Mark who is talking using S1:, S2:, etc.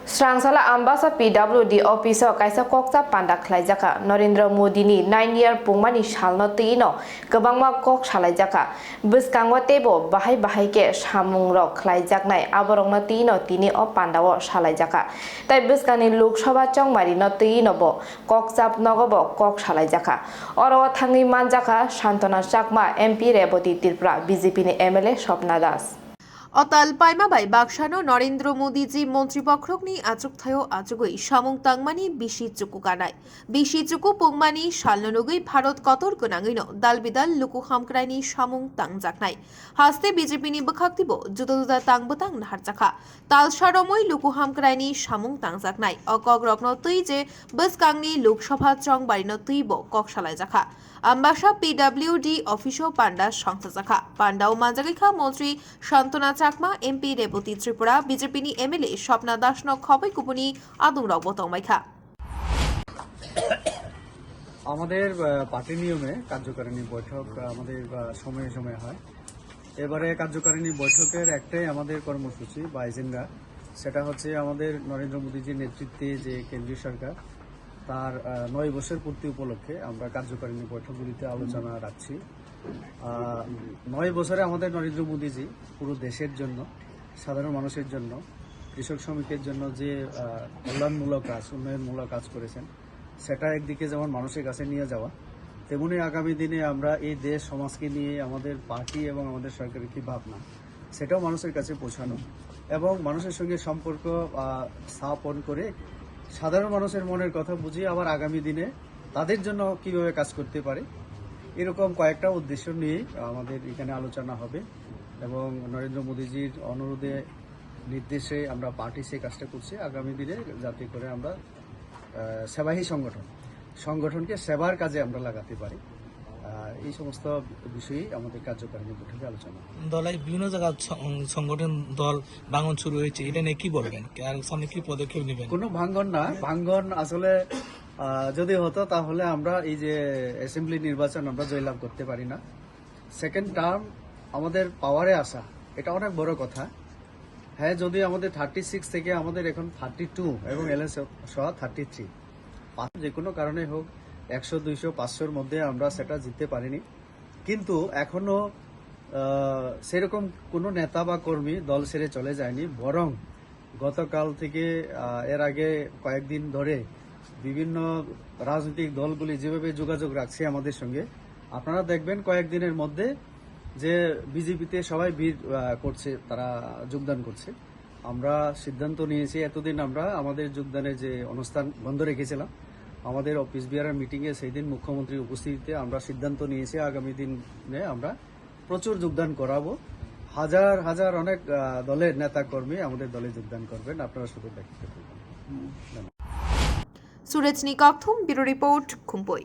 S1: Srangsala Ambasa PWD Officer Kaisa Koksa Panda Klaijaka Narendra Modi ni 9 year Pungmani Shalno Tino Gabangma Kok Shalaijaka Buskangwa Tebo Bahai Bahai Ke Shamung Rock Klaijaknai Aborong Tino Tini o Pandawa Shalaijaka Tai Buskani Luk Shoba Chongmari no Tino Bo Koksap Nogobo Kok Shalaijaka Oro Tangi Manjaka Shantona Chakma MP Reboti Tirpra BJP ni MLA Shopna Das
S2: অতাল পাইমাবাই বাক্সানো Narendra মোদীজি মন্ত্রীপক্ষরকনি আচুকথায় আচুগৈ সামং তাংমানি বিশি চুকু কানাই বিশি চুকু পুংমানি সালননুগৈ ভারত কতর গোনাঙৈনো দালবিদাল লুকু হামক্রাইনি সামং তাংজাকনাই হাস্তে বিজেপিনি বখাক্তিব জুদা জুদা তাংবতাং নাহারজাখা তালসারমৈ লুকু হামক্রাইনি সামং তাংজাকনাই অকক রকন তুই যে বসকাংনি লোকসভা চং বারিনো তুইব ককশালায় জাখা Ambassa PWD অফিসও পান্ডা সংস্থা জাখা পান্ডাও মানজাগৈখা মন্ত্রী শান্তনা Chakma MP Rebati Tripura বিজেপিনি MLA Swapna Das ন খবই কুপুনি আদুং রব তংমাইখা
S3: আমাদের party নিয়মে কার্যকারিণী বৈঠক আমাদের সময়ে সময়ে হয়। এবারে কার্যকারিণী বৈঠকের একটাই আমাদের কর্মসূচি বা এজেন্ডা, সেটা হচ্ছে আমাদের নরেন্দ্র মোদীজির নেতৃত্বে যে কেন্দ্রীয় সরকার তার 9 বছর পূর্তি উপলক্ষে আমরা কার্যকারিণী বৈঠকগুলিতে আলোচনা রাখছি। 9 বছরে আমাদের নরেন্দ্র মোদীজি পুরো দেশের জন্য, সাধারণ মানুষের জন্য, কৃষক শ্রমিকের জন্য যে কল্যাণমূলক কাজ, উন্নয়নমূলক কাজ করেছেন, সেটা একদিকে যেমন মানুষের কাছে নিয়ে যাওয়া, তেমনি আগামী দিনে আমরা এই দেশ সমাজকে নিয়ে আমাদের পার্টি এবং আমাদের সরকারের কি ভাবনা, সেটাও মানুষের কাছে পৌঁছানো এবং মানুষের সঙ্গে সম্পর্ক স্থাপন করে সাধারণ মানুষের মনের কথা বুঝিয়ে আবার আগামী দিনে তাদের জন্য কিভাবে কাজ করতে পারে, এরকম কয়েকটা উদ্দেশ্য নিয়ে আমাদের এখানে আলোচনা হবে। এবং নরেন্দ্র মোদীজির অনুরোধে নির্দেশে আমরা পার্টি সেই কাজটা করছি আগামী দিনে, যাতে করে আমরা সেবাহী সংগঠনকে সেবার কাজে আমরা লাগাতে পারি। এই সমস্ত বিষয়েই আমাদের কার্যকারিণী বৈঠকে আলোচনা।
S4: দলের বিভিন্ন জায়গায় সংগঠন দল ভাঙন শুরু হয়েছে, এটা নিয়ে কি বলবেন আর সামনে কি পদক্ষেপ নেবেন?
S3: কোনো ভাঙ্গন না, ভাঙ্গন আসলে যদি হতো তাহলে আমরা এই যে অ্যাসেম্বলি নির্বাচন আমরা জয়লাভ করতে পারি না। সেকেন্ড টার্ম আমাদের পাওয়ারে আসা, এটা অনেক বড় কথা। হ্যাঁ, যদি আমাদের 36 থেকে আমাদের এখন 32 এবং এলএস সহ 33, যে কোনো কারণে হোক 100, 200, 500-র মধ্যে আমরা সেটা জিততে পারিনি। কিন্তু এখনো সেরকম কোনো নেতা বা কর্মী দল ছেড়ে চলে যায়নি, বরং গতকাল থেকে এর আগে কয়েকদিন ধরে বিভিন্ন রাজনৈতিক দলগুলি যেভাবে যোগাযোগ রাখছে আমাদের সঙ্গে, আপনারা দেখবেন কয়েকদিনের মধ্যে যে বিজেপিতে সবাই ভিড় করছে, তারা যোগদান করছে। আমরা সিদ্ধান্ত নিয়েছি, এতদিন আমরা আমাদের যোগদানের যে অনুষ্ঠান বন্ধ রেখেছিলাম, আমাদের অফিস বিহারের মিটিংয়ে সেই দিন মুখ্যমন্ত্রীর উপস্থিতিতে আমরা সিদ্ধান্ত নিয়েছি আগামী দিনে আমরা প্রচুর যোগদান করাবো। হাজার হাজার অনেক দলের নেতা কর্মী আমাদের দলে যোগদান করবেন, আপনারা শুধু দেখতে পাবেন।
S2: সুরেজ নিকাকথুম, ব্যুরো রিপোর্ট, খুম্পই।